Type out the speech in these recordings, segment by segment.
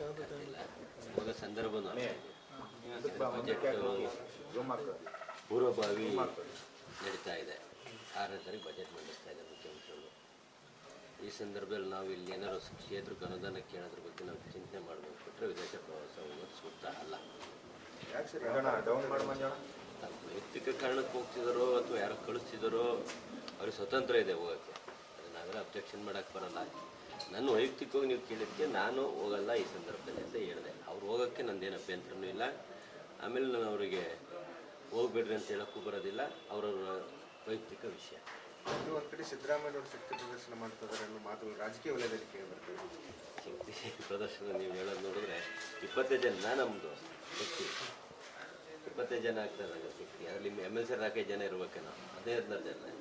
ಮಾಡೋಕ್ಕಾಗ್ತಿಲ್ಲ. ಇವಾಗ ಸಂದರ್ಭನೂ ಬಜೆಟ್ ಪೂರ್ವಭಾವಿ ನಡೀತಾ ಇದೆ. 6ನೇ ತಾರೀಕು ಬಜೆಟ್ ಮಂಡಿಸ್ತಾ ಇದ್ದಾರೆ ಮುಖ್ಯಮಂತ್ರಿಗಳು. ಈ ಸಂದರ್ಭದಲ್ಲಿ ನಾವು ಇಲ್ಲಿ ಏನಾದ್ರು ಕ್ಷೇತ್ರಕ್ಕೆ ಅನುದಾನ ಕೇಳೋದ್ರ ಬಗ್ಗೆ ನಾವು ಚಿಂತನೆ ಮಾಡಬೇಕು ಬಿಟ್ಟರೆ ವಿದೇಶ ಪ್ರವಾಸ ಹೋಗೋದು ಸೂಕ್ತ ಅಲ್ಲ. ವೈಯಕ್ತಿಕ ಕಾರಣಕ್ಕೆ ಹೋಗ್ತಿದ್ದಾರೋ ಅಥವಾ ಯಾರೋ ಕಳಿಸ್ತಿದ್ದಾರೋ ಅವ್ರಿಗೆ ಸ್ವತಂತ್ರ ಇದೆ ಹೋಗೋಕ್ಕೆ. ಅದು ನಾವೆಲ್ಲ ಅಬ್ಜೆಕ್ಷನ್ ಮಾಡೋಕ್ಕೆ ಬರೋಲ್ಲ. ನಾನು ವೈಯಕ್ತಿಕವಾಗಿ ನೀವು ಕೇಳಿದ್ದಕ್ಕೆ ನಾನು ಹೋಗಲ್ಲ ಈ ಸಂದರ್ಭದಲ್ಲಿ ಅಂತ ಹೇಳಿದೆ. ಅವ್ರು ಹೋಗೋಕ್ಕೆ ನಂದೇನು ಅಭ್ಯಂತರನೂ ಇಲ್ಲ. ಆಮೇಲೆ ನಾನು ಅವರಿಗೆ ಹೋಗ್ಬೇಡ್ರಿ ಅಂತ ಹೇಳೋಕ್ಕೂ ಬರೋದಿಲ್ಲ. ಅವರವರ ವೈಯಕ್ತಿಕ ವಿಷಯ. ಇದು ಒಂದು ಕಡೆ ಸಿದ್ದರಾಮಯ್ಯ ಅವರು ಶಕ್ತಿ ಪ್ರದರ್ಶನ ಮಾಡ್ತಿದ್ದಾರೆ ಅನ್ನೋ ಮಾತುಗಳು ರಾಜಕೀಯ ವಲಯದಲ್ಲಿ ಕೇಳಿಬರ್ತದೆ. ಶಕ್ತಿ ಪ್ರದರ್ಶನ ನೀವು ಹೇಳೋದು ನೋಡಿದ್ರೆ 25 ಜನ ನಮ್ಮದು ಶಕ್ತಿ 25 ಜನ ಆಗ್ತಾರೆ ಶಕ್ತಿ. ಅದರಲ್ಲಿ MLC 4 ಜನ ಇರಬೇಕೇನೋ 15 ಜನ.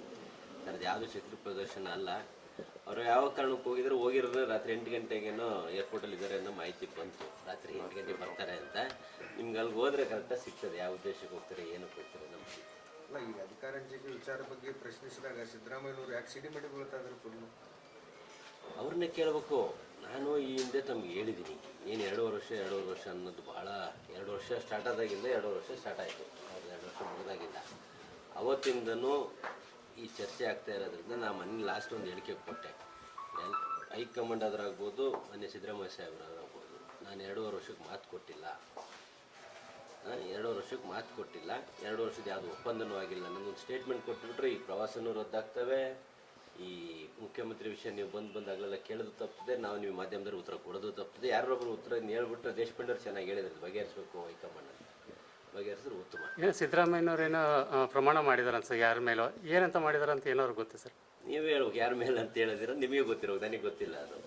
ಅದು ಯಾವುದು ಶಕ್ತಿ ಪ್ರದರ್ಶನ ಅಲ್ಲ. ಅವರು ಯಾವ ಕಾರಣಕ್ಕೆ ಹೋಗಿರೋದ್ರೆ ರಾತ್ರಿ 8 ಗಂಟೆಗೇನೋ ಏರ್ಪೋರ್ಟಲ್ಲಿ ಇದ್ದಾರೆ ಅನ್ನೋ ಮಾಹಿತಿ ಬಂತು. ರಾತ್ರಿ 8 ಗಂಟೆಗೆ ಬರ್ತಾರೆ ಅಂತ. ನಿಮ್ಗೆ ಅಲ್ಲಿಗೆ ಹೋದರೆ ಕರೆಕ್ಟಾಗಿ ಸಿಗ್ತದೆ ಯಾವ ಉದ್ದೇಶಕ್ಕೆ ಹೋಗ್ತಾರೆ ಏನಕ್ಕೆ ಹೋಗ್ತಾರೆ ನಮ್ಗೆ. ಅಲ್ಲ, ಈಗ ಅಧಿಕಾರ ಹಂಚಿಕೆ ವಿಚಾರ ಬಗ್ಗೆ ಪ್ರಶ್ನಿಸಿದಾಗ ಸಿದ್ದರಾಮಯ್ಯನವರು ಯಾಕೆ ಸಿಡಿ ಮಡಿ ಬೀಳ್ತಾ ಇದ್ದಾರೆ ಫುಲ್ಲು? ಅವ್ರನ್ನೇ ಕೇಳಬೇಕು. ನಾನು ಈ ಹಿಂದೆ ತಮ್ಗೆ ಹೇಳಿದ್ದೀನಿ ಏನು 2 ವರ್ಷ ಅನ್ನೋದು ಭಾಳ 2 ವರ್ಷ ಸ್ಟಾರ್ಟ್ ಆದಾಗಿಂದ 2 ವರ್ಷ ಸ್ಟಾರ್ಟ್ ಆಯಿತು. 2 ವರ್ಷ ಮುಗಿದಾಗಿಲ್ಲ. ಅವತ್ತಿಂದನೂ ಈ ಚರ್ಚೆ ಆಗ್ತಾ ಇರೋದ್ರಿಂದ ನಾನು ಮೊನ್ನೆ ಲಾಸ್ಟ್ ಒಂದು ಹೇಳಿಕೆ ಕೊಟ್ಟೆ. ಹೈಕಮಾಂಡ್ ಆದ್ರಾಗ್ಬೋದು, ಮೊನ್ನೆ ಸಿದ್ದರಾಮಯ್ಯ ಸಾಹೇಬ್ರಾಗ್ಬೋದು, ನಾನು 2 ವರ್ಷಕ್ಕೆ ಮಾತು ಕೊಟ್ಟಿಲ್ಲ. 2 ವರ್ಷಕ್ಕೆ ಮಾತು ಕೊಟ್ಟಿಲ್ಲ. 2 ವರ್ಷದ ಯಾವುದು ಒಪ್ಪಂದನೂ ಆಗಿಲ್ಲ. ನನಗೊಂದು ಸ್ಟೇಟ್ಮೆಂಟ್ ಕೊಟ್ಬಿಟ್ರೆ ಈ ಪ್ರವಾಸನೂ ರದ್ದಾಗ್ತವೆ. ಈ ಮುಖ್ಯಮಂತ್ರಿ ವಿಷಯ ನೀವು ಬಂದಾಗಲೆಲ್ಲ ಕೇಳೋದು ತಪ್ಪಿದೆ. ನಾವು ನೀವು ಮಾಧ್ಯಮದಲ್ಲಿ ಉತ್ತರ ಕೊಡೋದು ತಪ್ಪಿದೆ. ಯಾರೊಬ್ಬರು ಉತ್ತರ ಹೇಳ್ಬಿಟ್ರೆ ದೇಶಪಾಂಡೆಯವ್ರು ಚೆನ್ನಾಗಿ ಹೇಳಿದ್ರು ಬಗೆಹರಿಸಬೇಕು ಹೈಕಮಾಂಡ್ ಬಗೆಹರಿಸಿದ್ರೆ ಉತ್ತಮ. ಏನು ಸಿದ್ದರಾಮಯ್ಯನವ್ರೇನೋ ಪ್ರಮಾಣ ಮಾಡಿದಾರೆ ಅನ್ಸ ಯಾರ ಮೇಲೋ ಏನಂತ ಮಾಡಿದಾರೆ ಅಂತ ಏನಾದ್ರು ಗೊತ್ತಾ ಸರ್? ನೀವೇ ಹೇಳ್ಬೇಕು ಯಾರ ಮೇಲೆ ಅಂತ ಹೇಳಿದಿರ. ನಿಮಗೆ ಗೊತ್ತಿರೋ ನನಗೆ ಗೊತ್ತಿಲ್ಲ ಅದು.